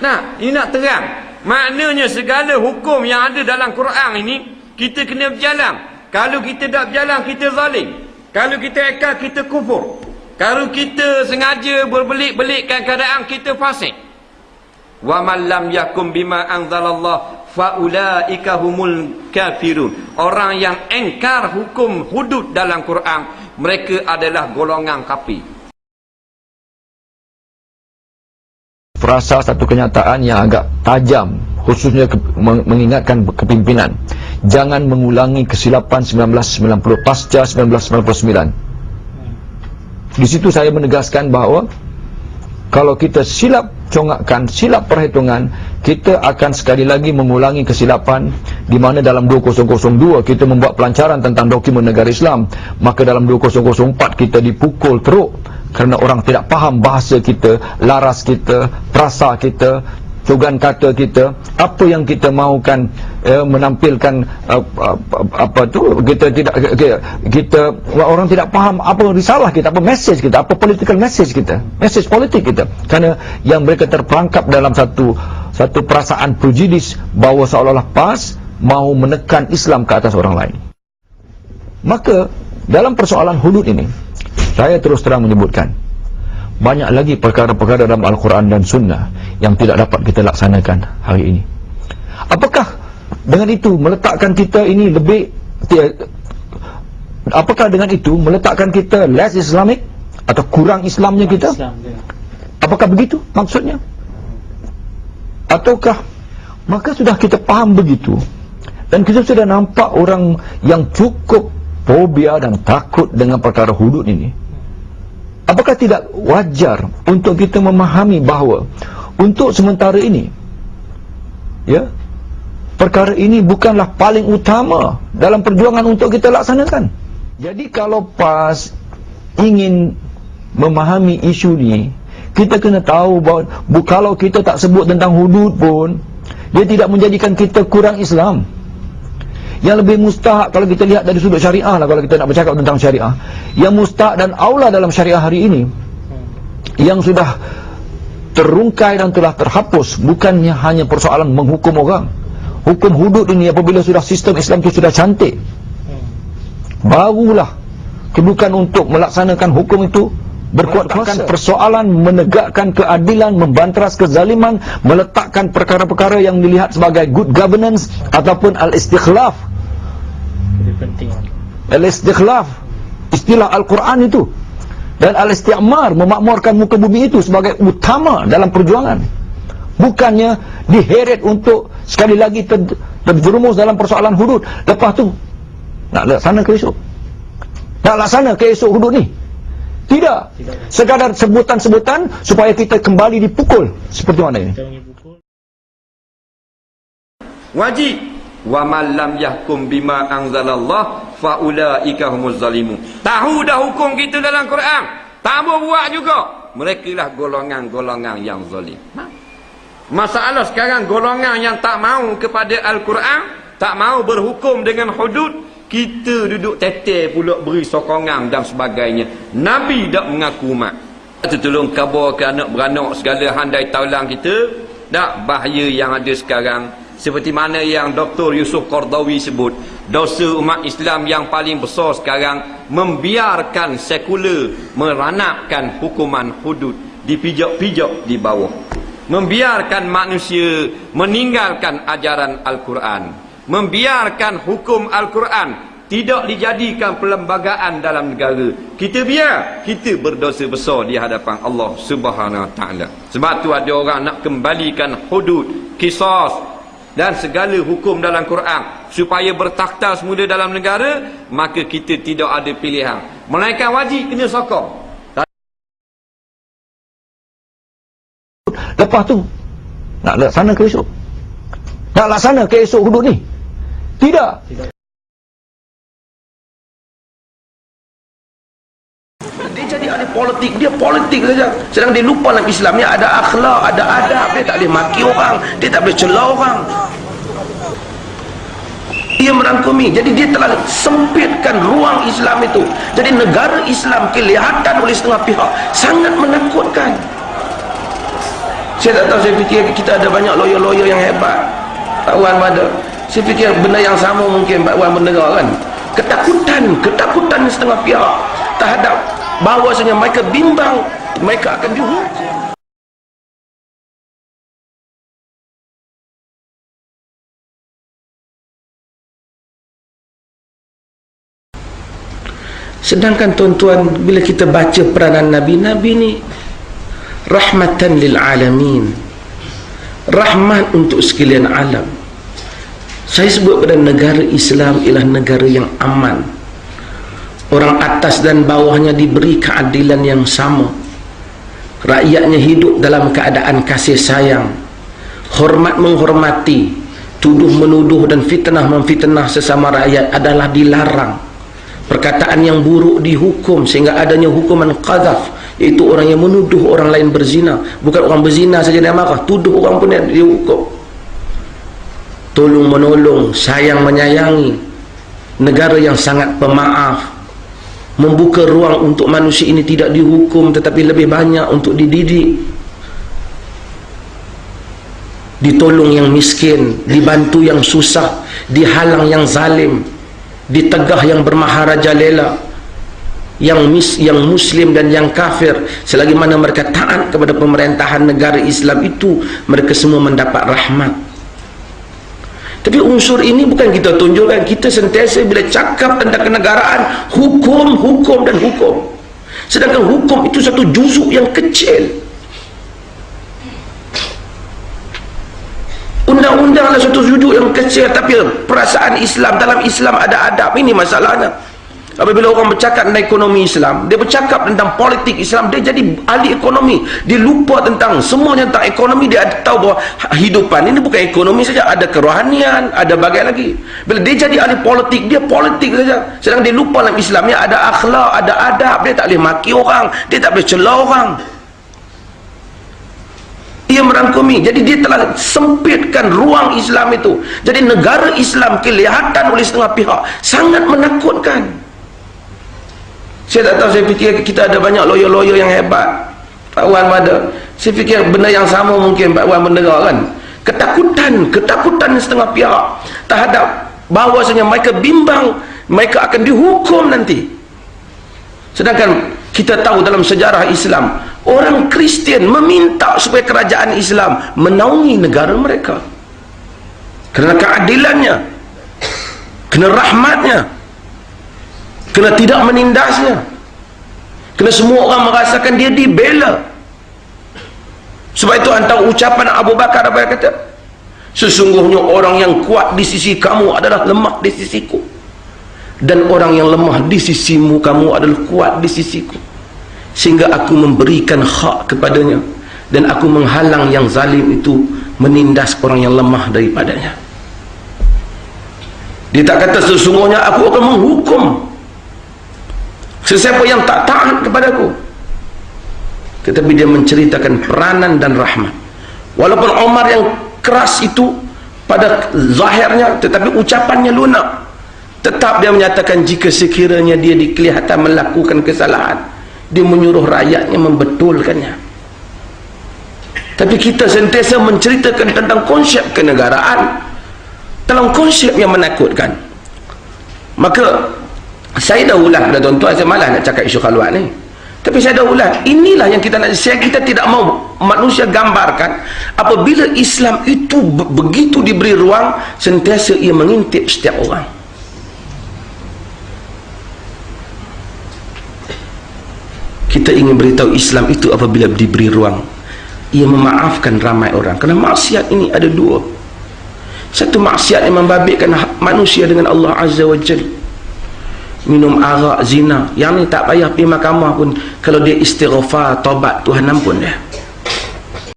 Nah, ini nak terang. Maknanya segala hukum yang ada dalam Quran ini kita kena berjalan. Kalau kita tak berjalan, kita zalim. Kalau kita ekal, kita kufur. Kalau kita sengaja berbelik-belikkan keadaan, kita fasik. Wa man lam yakum bima anzalallah fa ulaika humul kafirun. Orang yang engkar hukum hudud dalam Quran, mereka adalah golongan kafir. Frasa satu kenyataan yang agak tajam, khususnya mengingatkan kepimpinan. Jangan mengulangi kesilapan 1990 pasca 1999. Di situ saya menegaskan bahawa kalau kita silap congakkan, silap perhitungan, kita akan sekali lagi mengulangi kesilapan di mana dalam 2002 kita membuat pelancaran tentang dokumen negara Islam, maka dalam 2004 kita dipukul teruk kerana orang tidak faham bahasa kita, laras kita, perasa kita, cogan kata kita, apa yang kita mahukan menampilkan apa tu, kita orang tidak faham apa risalah kita, apa message kita, apa political message kita, message politik kita, kerana yang mereka terperangkap dalam satu perasaan prejudis bahawa seolah-olah PAS mahu menekan Islam ke atas orang lain. Maka dalam persoalan hudud ini, saya terus terang menyebutkan banyak lagi perkara-perkara dalam Al-Quran dan Sunnah yang tidak dapat kita laksanakan hari ini. Apakah dengan itu meletakkan kita ini lebih, apakah dengan itu meletakkan kita less Islamic atau kurang Islamnya kita? Apakah begitu maksudnya? Ataukah maka sudah kita faham begitu dan kita sudah nampak orang yang cukup fobia dan takut dengan perkara hudud ini, apakah tidak wajar untuk kita memahami bahawa untuk sementara ini, ya, perkara ini bukanlah paling utama dalam perjuangan untuk kita laksanakan. Jadi kalau PAS ingin memahami isu ni, kita kena tahu bahawa kalau kita tak sebut tentang hudud pun, dia tidak menjadikan kita kurang Islam. Yang lebih mustahak kalau kita lihat dari sudut syariah lah, kalau kita nak bercakap tentang syariah, yang mustahak dan aula dalam syariah hari ini yang sudah terungkai dan telah terhapus bukannya hanya persoalan menghukum orang. Hukum hudud ini apabila sudah sistem Islam itu sudah cantik, barulah kedudukan untuk melaksanakan hukum itu berkuat-kuasa. Persoalan menegakkan keadilan, membanteras kezaliman, meletakkan perkara-perkara yang dilihat sebagai good governance ataupun al-istikhlaf. Al-istikhlaf, istilah Al-Quran itu, dan al-isti'mar, memakmurkan muka bumi itu sebagai utama dalam perjuangan, bukannya diheret untuk sekali lagi terjerumus dalam persoalan hudud. Lepas tu nak laksana ke esok, nak laksana ke esok hudud ni. Tidak. Sekadar sebutan-sebutan supaya kita kembali dipukul. Seperti mana ini? Wajib. Wa man lam yahkum bima anzalallah fa ulaika humuz zalimun. Tahu dah hukum kita dalam Quran, tak mau buat juga, mereka lah golongan-golongan yang zalim. Masalah sekarang golongan yang tak mau kepada Al-Quran, tak mau berhukum dengan hudud, kita duduk tetel pula beri sokongan dan sebagainya. Nabi tak mengaku mak. Tolong khabar ke anak beranak segala handai taulang kita. Tak bahaya yang ada sekarang. Seperti mana yang Dr. Yusuf Qardawi sebut, dosa umat Islam yang paling besar sekarang membiarkan sekular meranapkan hukuman hudud, dipijak-pijak di bawah. Membiarkan manusia meninggalkan ajaran Al-Quran, membiarkan hukum Al-Quran tidak dijadikan perlembagaan dalam negara. Kita biar, kita berdosa besar di hadapan Allah Subhanahu Wa Taala. Sebab tu ada orang nak kembalikan hudud, qisas dan segala hukum dalam Quran supaya bertakhta semula dalam negara, maka kita tidak ada pilihan, melainkan wajib kena sokong. Lepas tu nak laksana ke esok, nak laksana ke esok hudud ni? Tidak. Dia jadi ahli politik, dia politik saja. Sedang dia lupa dalam Islam ni ada akhlak, ada adab. Dia tak boleh maki orang, dia tak boleh celah orang. Dia merangkumi. Jadi dia telah sempitkan ruang Islam itu. Jadi negara Islam kelihatan oleh setengah pihak sangat menakutkan. Saya tak tahu, saya fikir kita ada banyak lawyer-lawyer yang hebat. Pak Wan ada. Saya fikir benda yang sama mungkin Pak Wan mendengar kan. Ketakutan setengah pihak terhadap bahawasanya mereka bimbang mereka akan dihukum. Sedangkan tuan-tuan, bila kita baca peranan Nabi ni rahmatan lil alamin, rahmat untuk sekalian alam. Saya sebut pada negara Islam ialah negara yang aman. Orang atas dan bawahnya diberi keadilan yang sama. Rakyatnya hidup dalam keadaan kasih sayang, hormat menghormati, tuduh menuduh dan fitnah memfitnah sesama rakyat adalah dilarang. Perkataan yang buruk dihukum sehingga adanya hukuman qadzaf, iaitu orang yang menuduh orang lain berzina. Bukan orang berzina saja dia marah, tuduh orang pun dia dihukum. Tolong menolong, sayang menyayangi, negara yang sangat pemaaf, membuka ruang untuk manusia ini tidak dihukum tetapi lebih banyak untuk dididik, ditolong yang miskin, dibantu yang susah, dihalang yang zalim, ditegah yang bermaharajalela, yang muslim dan yang kafir. Selagi mana mereka taat kepada pemerintahan negara Islam itu, mereka semua mendapat rahmat. Tapi unsur ini bukan kita tunjukkan. Kita sentiasa bila cakap tentang kenegaraan, hukum dan hukum. Sedangkan hukum itu satu juzuk yang kecil. Undang-undang adalah satu juzuk yang kecil, tapi perasaan Islam, dalam Islam ada adab. Ini masalahnya. Apabila orang bercakap tentang ekonomi Islam, dia bercakap tentang politik Islam, dia jadi ahli ekonomi. Dia lupa tentang semuanya tentang ekonomi. Dia tahu bahawa hidupan ini bukan ekonomi saja, ada kerohanian, ada bagai lagi. Bila dia jadi ahli politik, dia politik saja. Sedang dia lupa dalam Islamnya ada akhlak, ada adab. Dia tak boleh maki orang, dia tak boleh celah orang. Ia merangkumi. Jadi dia telah sempitkan ruang Islam itu. Jadi negara Islam kelihatan oleh setengah pihak sangat menakutkan. Saya tak tahu, saya fikir kita ada banyak lawyer-lawyer yang hebat. Pak Wan ada. Saya fikir benda yang sama mungkin Pak Wan mendengar kan. Ketakutan setengah pihak terhadap bahawasanya mereka bimbang mereka akan dihukum nanti. Sedangkan kita tahu dalam sejarah Islam, orang Kristian meminta supaya kerajaan Islam menaungi negara mereka kerana keadilannya, kerana rahmatnya, kerana tidak menindasnya, kerana semua orang merasakan dia dibela. Sebab itu antara ucapan Abu Bakar apa yang kata, sesungguhnya orang yang kuat di sisi kamu adalah lemah di sisiku, dan orang yang lemah di sisimu kamu adalah kuat di sisiku, sehingga aku memberikan hak kepadanya dan aku menghalang yang zalim itu menindas orang yang lemah daripadanya. Dia tak kata sesungguhnya aku akan menghukum sesiapa yang tak taat kepadaku, tetapi dia menceritakan peranan dan rahmat. Walaupun Umar yang keras itu pada zahirnya, tetapi ucapannya lunak, tetap dia menyatakan jika sekiranya dia dikelihatan melakukan kesalahan, dia menyuruh rakyatnya membetulkannya. Tapi kita sentiasa menceritakan tentang konsep kenegaraan dalam konsep yang menakutkan. Maka saya dah ulang pada tuan-tuan, saya malas nak cakap isu khalwat ni, tapi saya dah ulang. Inilah yang kita nak, kita tidak mahu manusia gambarkan apabila Islam itu begitu diberi ruang, sentiasa ia mengintip setiap orang. Kita ingin beritahu Islam itu apabila diberi ruang, ia memaafkan ramai orang. Kerana maksiat ini ada dua. Satu, maksiat yang membabitkan manusia dengan Allah Azza wa Jalla. Minum arak, zina, yang ni tak payah pergi mahkamah pun, kalau dia istighfar, taubat, Tuhan ampun dia.